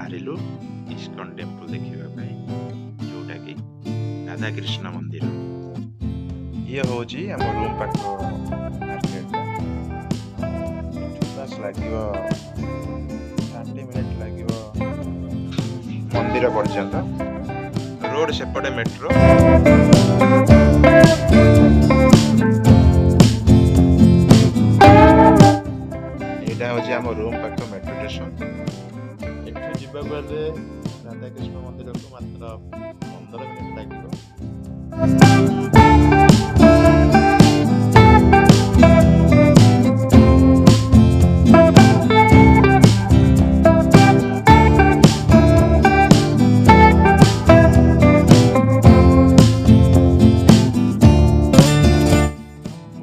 ବାହାରିଲୁ ISKCON temple ଦେଖିବା ପାଇଁ, ଯୋଉଟା କି ରାଧା କୃଷ୍ଣ ମନ୍ଦିର। ଇଏ ହଉଛି ଆମ ରୁମ୍ ପାଖ ମାର୍କେଟଟା। ଏଠୁ ବାସ୍ ଲାଗିବ 30 ମିନିଟ୍ ଲାଗିବ ମନ୍ଦିର ପର୍ଯ୍ୟନ୍ତ। ରୋଡ ସେପଟେ ମେଟ୍ରୋ। ଏଇଟା ହଉଛି ଆମ ରୁମ୍ ପାଖ ମେଟ୍ରୋ ଷ୍ଟେସନ। ଏଠୁ ଯିବାକୁ ହେଲେ ରାଧାକୃଷ୍ଣ ମନ୍ଦିରକୁ ମାତ୍ର 15 ମିନିଟ୍ ଲାଗିବ।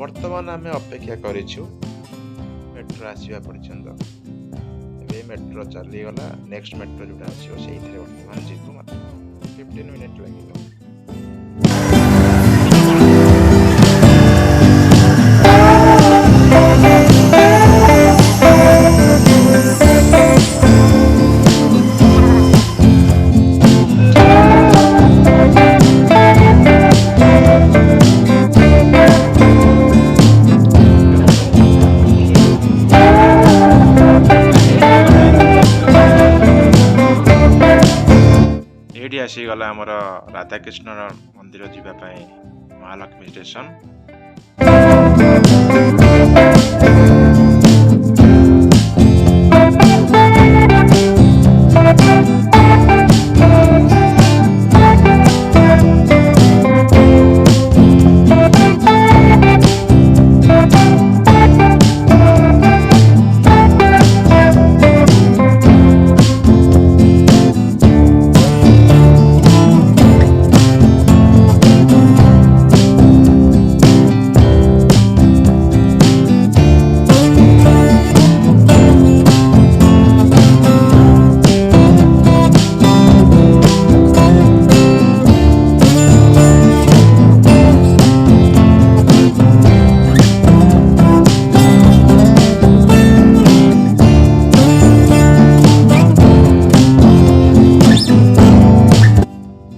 ବର୍ତ୍ତମାନ ଆମେ ଅପେକ୍ଷା କରିଛୁ ମେଟ୍ରୋ ଆସିବା ପର୍ଯ୍ୟନ୍ତ। ଏବେ ମେଟ୍ରୋ ଚାଲିଗଲା, ନେକ୍ସଟ ମେଟ୍ରୋ ଯୋଉଟା ଆସିବ ସେଇଥିରେ ବର୍ତ୍ତମାନ ଯିବୁ। ମାତ୍ର 15 ମିନିଟ୍ ଲାଗିବ। ଏଇଠି ଆସିଗଲା ଆମର ରାଧାକୃଷ୍ଣ ମନ୍ଦିର ଯିବା ପାଇଁ ମହାଲକ୍ଷ୍ମୀ ଷ୍ଟେସନ।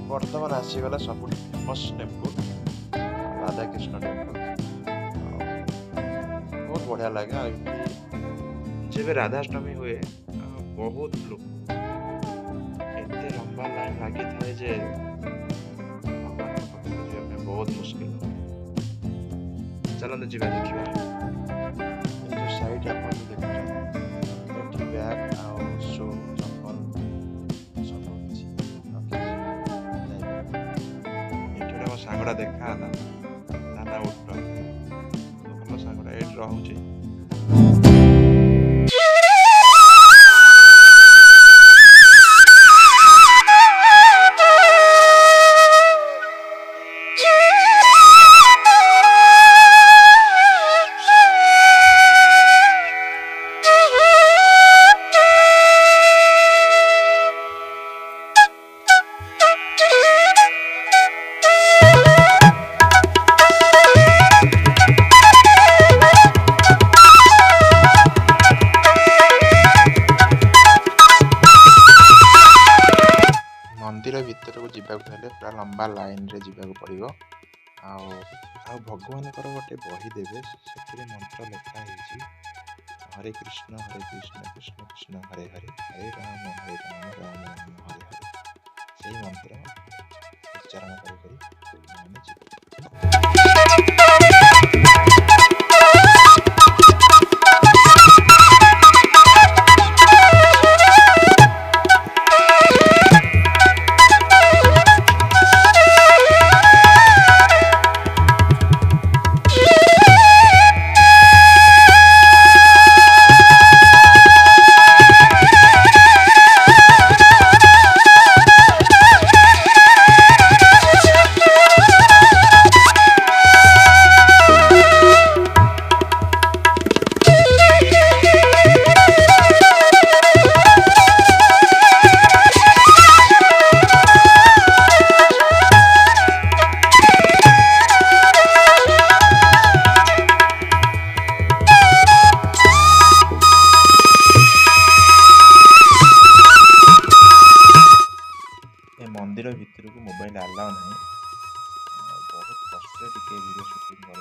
ବର୍ତ୍ତମାନ ଆସିଗଲା ସବୁଠୁ ଫେମସ୍ ଟେମ୍ପଲ, ରାଧାକୃଷ୍ଣ ଟେମ୍ପଲ। ବହୁତ ବଢ଼ିଆ ଲାଗେ। ଆଉ ଏଠି ଯେବେ ରାଧାଷ୍ଟମୀ ହୁଏ ବହୁତ ଲୋକ, ଏତେ ଲମ୍ବା ଲାଇନ୍ ଲାଗିଥାଏ ଯେ ଭଗବାନଙ୍କ ପାଖକୁ ଯିବା ପାଇଁ ବହୁତ ମୁସ୍କିଲ ହୁଏ। ଚାଲନ୍ତୁ ଯିବା ଦେଖିବା। ଏଇ ଯେଉଁ ସାଇଡ୍ ଆପଣ ଦେଖୁଛନ୍ତି, ଏଠି ବ୍ୟାଗ୍ ଆଉ ସୁ ଚପଲ ସବୁ କିଛି ରଖିଛି। ଏଠି ଗୋଟେ ମୋ ସାଙ୍ଗଟା ଦେଖା ହେଲା, ତା ନାଁ ଉଟ୍ଟ। ଭଲ ସାଙ୍ଗଟା ଏଇଠି ରହୁଛି। ମନ୍ଦିର ଭିତରକୁ ଯିବାକୁ ହେଲେ ପୁରା ଲମ୍ବା ଲାଇନରେ ଯିବାକୁ ପଡ଼ିବ। ଆଉ ଭଗବାନଙ୍କର ଗୋଟେ ବହି ଦେବେ, ସେଥିରେ ମନ୍ତ୍ର ଲେଖା ହେଇଛି ହରେ କୃଷ୍ଣ କୃଷ୍ଣ କୃଷ୍ଣ ହରେ ହରେ, ହରେ ରାମ ରାମ ରାମ ହରେ ହରେ। ସେଇ ମନ୍ତ୍ର ଉଚ୍ଚାରଣ କରି ଆମେ ଯିବୁ। मंदिर भितर को मोबाइल अलाउ नहीं। बहुत कष्ट टिके वीडियो शूटिंग कर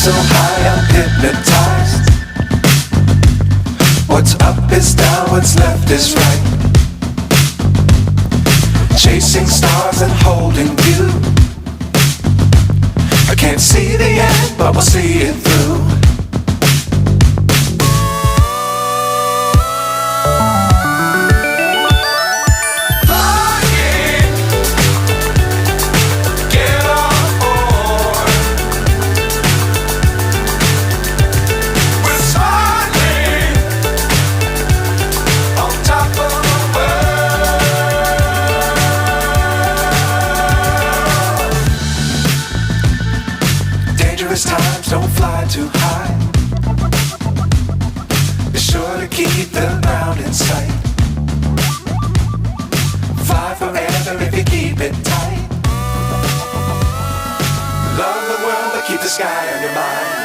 so high I'm hypnotized. What's up is down, what's left is right. Chasing stars and holding you. I can't see the end, but we'll see it through. Times don't fly too high. Be sure to keep the ground in sight. Fly forever if you keep it tight. Love the world but keep the sky on your mind.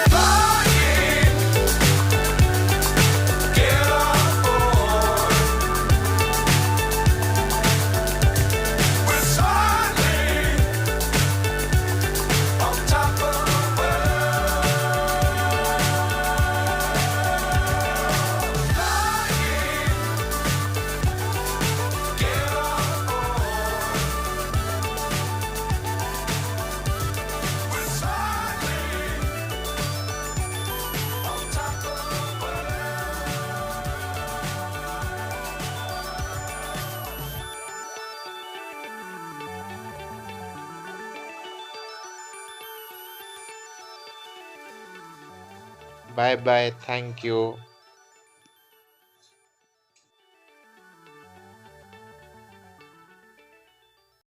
Bye bye. Thank you.